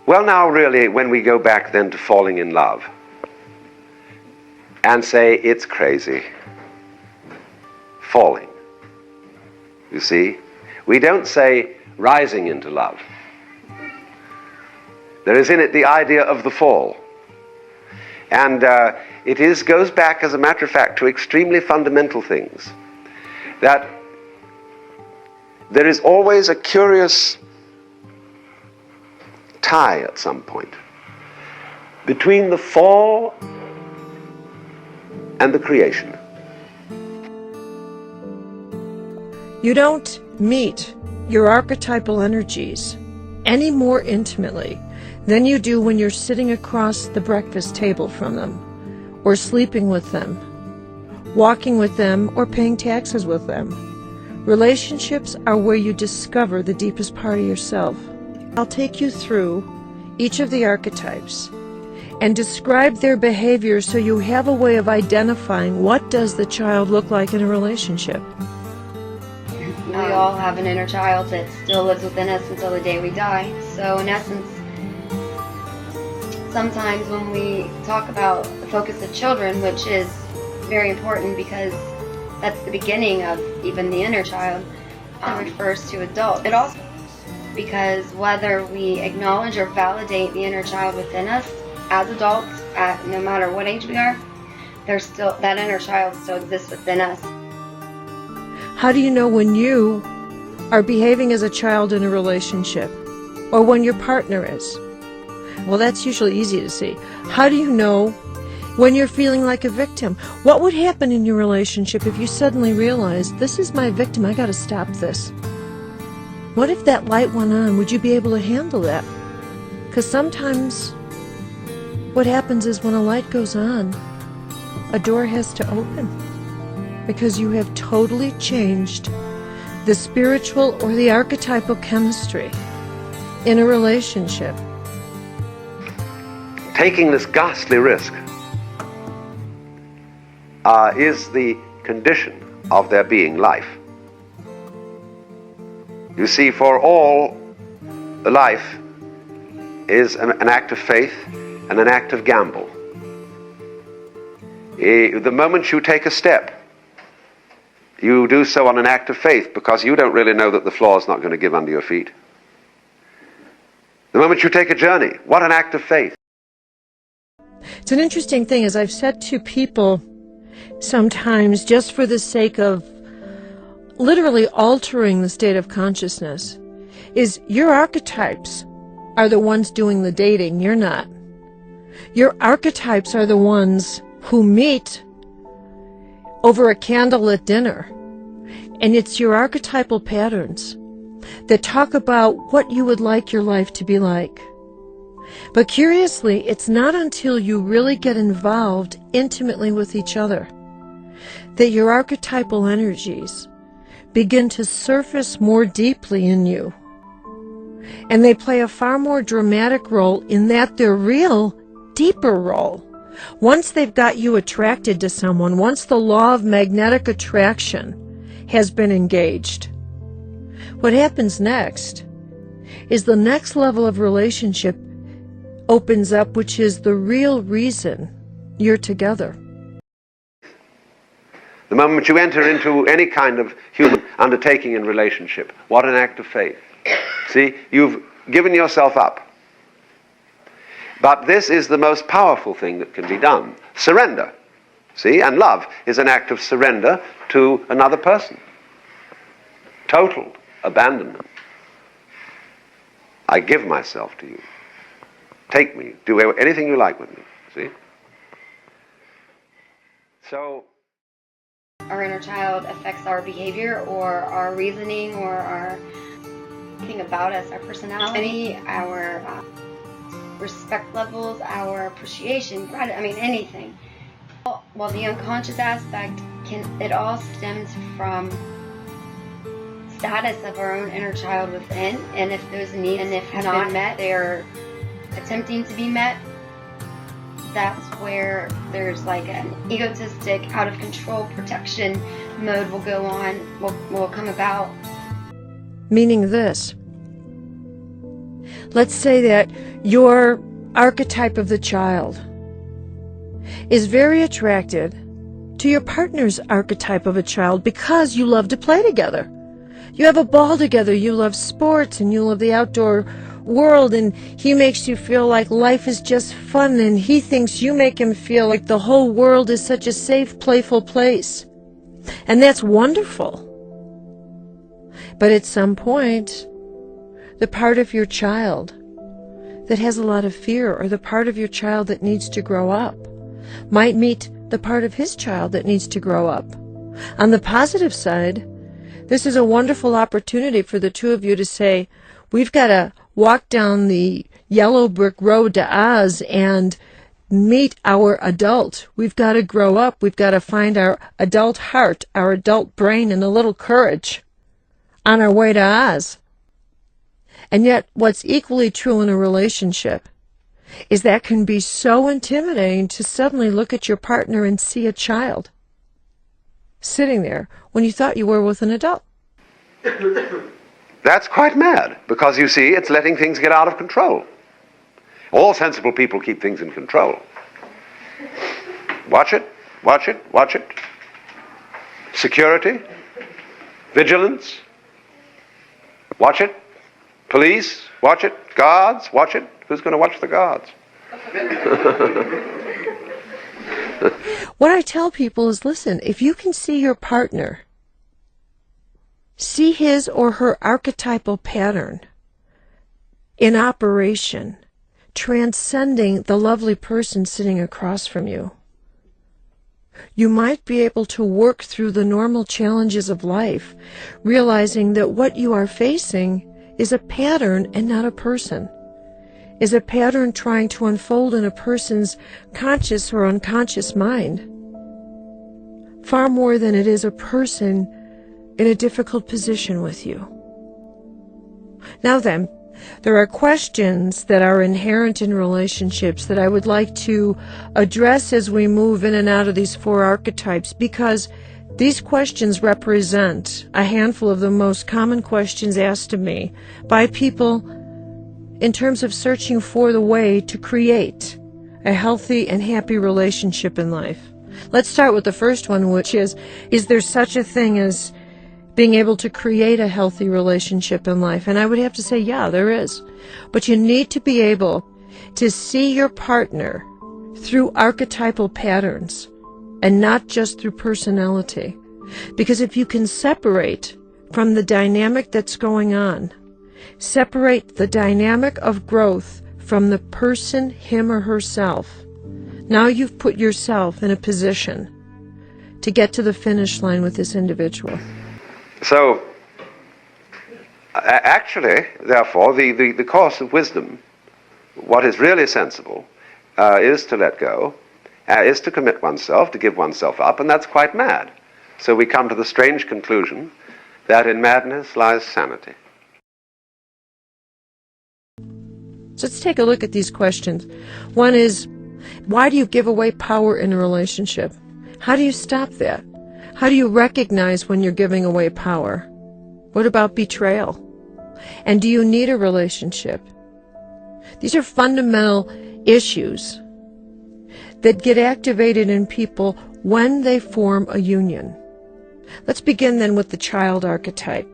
Well, now really, when we go back then to falling in love and say it's crazy, falling, you see, we don't say rising into love. There is in it the idea of the fall. And it goes back, as a matter of fact, to extremely fundamental things. That there is always a curious tie at some point between the fall and the creation. You don't meet your archetypal energies any more intimately than you do when you're sitting across the breakfast table from them, or sleeping with them, walking with them, or paying taxes with them. Relationships are where you discover the deepest part of yourself. I'll take you through each of the archetypes and describe their behavior so you have a way of identifying what does the child look like in a relationship. We all have an inner child that still lives within us until the day we die. So in essence, sometimes when we talk about the focus of children, which is very important because that's the beginning of even the inner child, it refers to adults. It also, because whether we acknowledge or validate the inner child within us as adults, at no matter what age we are, there's still that inner child still exists within us. How do you know when you are behaving as a child in a relationship, or when your partner is? Well, that's usually easy to see. How do you know when you're feeling like a victim? What would happen in your relationship if you suddenly realized, this is my victim, I gotta stop this? What if that light went on? Would you be able to handle that? Because sometimes what happens is when a light goes on, a door has to open, because you have totally changed the spiritual or the archetypal chemistry in a relationship. Taking this ghastly risk is the condition of there being life. You see, for all, life is an act of faith and an act of gamble. The moment you take a step, you do so on an act of faith, because you don't really know that the floor is not going to give under your feet. The moment you take a journey, what an act of faith. It's an interesting thing, as I've said to people sometimes, just for the sake of literally altering the state of consciousness, is your archetypes are the ones doing the dating, you're not. Your archetypes are the ones who meet over a candlelit dinner, and it's your archetypal patterns that talk about what you would like your life to be like. But curiously, it's not until you really get involved intimately with each other that your archetypal energies begin to surface more deeply in you. And they play a far more dramatic role in that their real, deeper role. Once they've got you attracted to someone, once the law of magnetic attraction has been engaged, what happens next is the next level of relationship opens up, which is the real reason you're together. The moment you enter into any kind of human undertaking in relationship, what an act of faith. See, you've given yourself up. But this is the most powerful thing that can be done. Surrender. See, and love is an act of surrender to another person. Total abandonment. I give myself to you. Take me. Do anything you like with me. See? So Our inner child affects our behavior or our reasoning or our thing about us, our personality, our respect levels, our appreciation, gratitude, I mean anything. Well, the unconscious aspect it all stems from status of our own inner child within, and if those needs and if not been met, they're attempting to be met. That's where there's like an egotistic, out of control protection mode will go on, will come about. Meaning this: Let's say that your archetype of the child is very attracted to your partner's archetype of a child because you love to play together. You have a ball together, you love sports, and you love the outdoor world, and he makes you feel like life is just fun, and he thinks you make him feel like the whole world is such a safe, playful place. And that's wonderful. But at some point, the part of your child that has a lot of fear, or the part of your child that needs to grow up, might meet the part of his child that needs to grow up. On the positive side, this is a wonderful opportunity for the two of you to say, we've got to walk down the yellow brick road to Oz and meet our adult. We've got to grow up. We've got to find our adult heart, our adult brain, and a little courage on our way to Oz. And yet, what's equally true in a relationship is that can be so intimidating to suddenly look at your partner and see a child sitting there when you thought you were with an adult. That's quite mad, because you see, it's letting things get out of control. All sensible people keep things in control. Watch it, watch it, watch it. Security, vigilance, watch it. Police, watch it. Guards, watch it. Who's going to watch the guards? What I tell people is, listen, if you can see your partner, see his or her archetypal pattern in operation, transcending the lovely person sitting across from you, you might be able to work through the normal challenges of life, realizing that what you are facing is a pattern and not a person, is a pattern trying to unfold in a person's conscious or unconscious mind, far more than it is a person in a difficult position with you. Now then, there are questions that are inherent in relationships that I would like to address as we move in and out of these four archetypes, because these questions represent a handful of the most common questions asked of me by people in terms of searching for the way to create a healthy and happy relationship in life. Let's start with the first one, which is there such a thing as being able to create a healthy relationship in life? And I would have to say, yeah, there is. But you need to be able to see your partner through archetypal patterns and not just through personality. Because if you can separate from the dynamic that's going on, separate the dynamic of growth from the person, him or herself, now you've put yourself in a position to get to the finish line with this individual. So, actually, therefore, the course of wisdom, what is really sensible, is to let go, is to commit oneself, to give oneself up, and that's quite mad. So we come to the strange conclusion that in madness lies sanity. So let's take a look at these questions. One is, why do you give away power in a relationship? How do you stop that? How do you recognize when you're giving away power? What about betrayal? And do you need a relationship? These are fundamental issues that get activated in people when they form a union. Let's begin then with the child archetype.